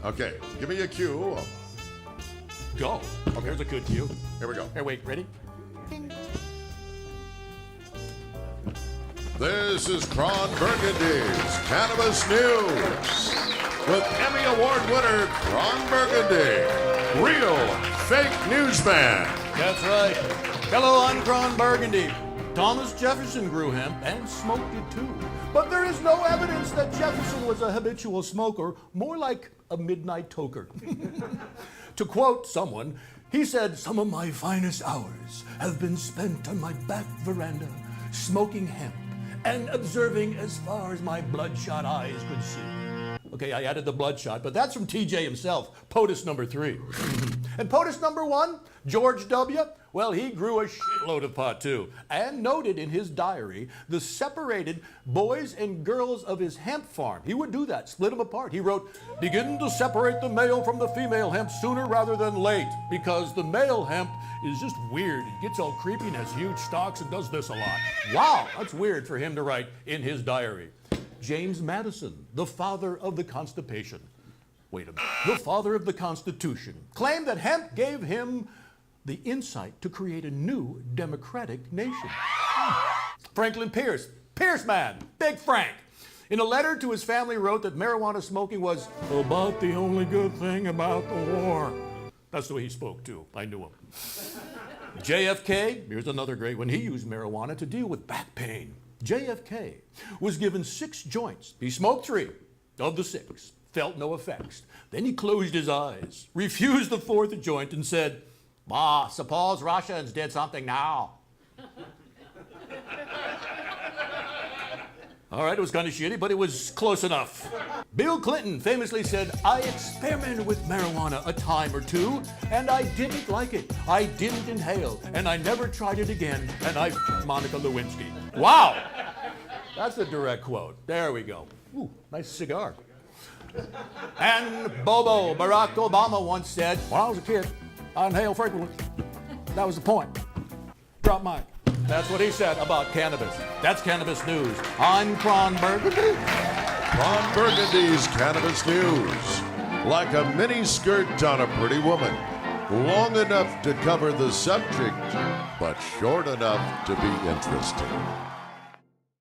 Okay, give me a cue. Go. Oh, here's a good cue. Here we go. Here, wait, ready? This is Kron Burgundy's Cannabis News with Emmy Award winner Kron Burgundy, real fake newsman. That's right. Hello, I'm Kron Burgundy. Thomas Jefferson grew hemp and smoked it too. But there is no evidence that Jefferson was a habitual smoker, more like a midnight toker. To quote someone, he said, "Some of my finest hours have been spent on my back veranda, smoking hemp and observing as far as my bloodshot eyes could see." Okay, I added the bloodshot, but that's from TJ himself, POTUS number 3. And POTUS number 1, George W., well, he grew a shitload of pot too, and noted in his diary the separated boys and girls of his hemp farm. He would do that, split them apart. He wrote, "Begin to separate the male from the female hemp sooner rather than late, because the male hemp is just weird. It gets all creepy and has huge stalks and does this a lot." Wow, that's weird for him to write in his diary. James Madison, the father of the constipation. Wait a minute. The father of the Constitution claimed that hemp gave him the insight to create a new democratic nation. Franklin Pierce, Pierce man, Big Frank, in a letter to his family wrote that marijuana smoking was about the only good thing about the war. That's the way he spoke too. I knew him. JFK, here's another great one. He used marijuana to deal with back pain. JFK was given 6 joints. He smoked 3 of the 6, felt no effects. Then he closed his eyes, refused the 4th joint, and said, suppose Russians did something now. All right, it was kind of shitty, but it was close enough. Bill Clinton famously said, "I experimented with marijuana a time or 2, and I didn't like it. I didn't inhale, and I never tried it again, and I Monica Lewinsky." Wow! That's a direct quote. There we go. Ooh, nice cigar. And Bobo, Barack Obama once said, "When I was a kid, I inhaled frequently. That was the point. Drop mic." That's what he said about cannabis. That's Cannabis News. I'm Kron Burgundy. Kron Burgundy's Cannabis News. Like a mini skirt on a pretty woman. Long enough to cover the subject, but short enough to be interesting.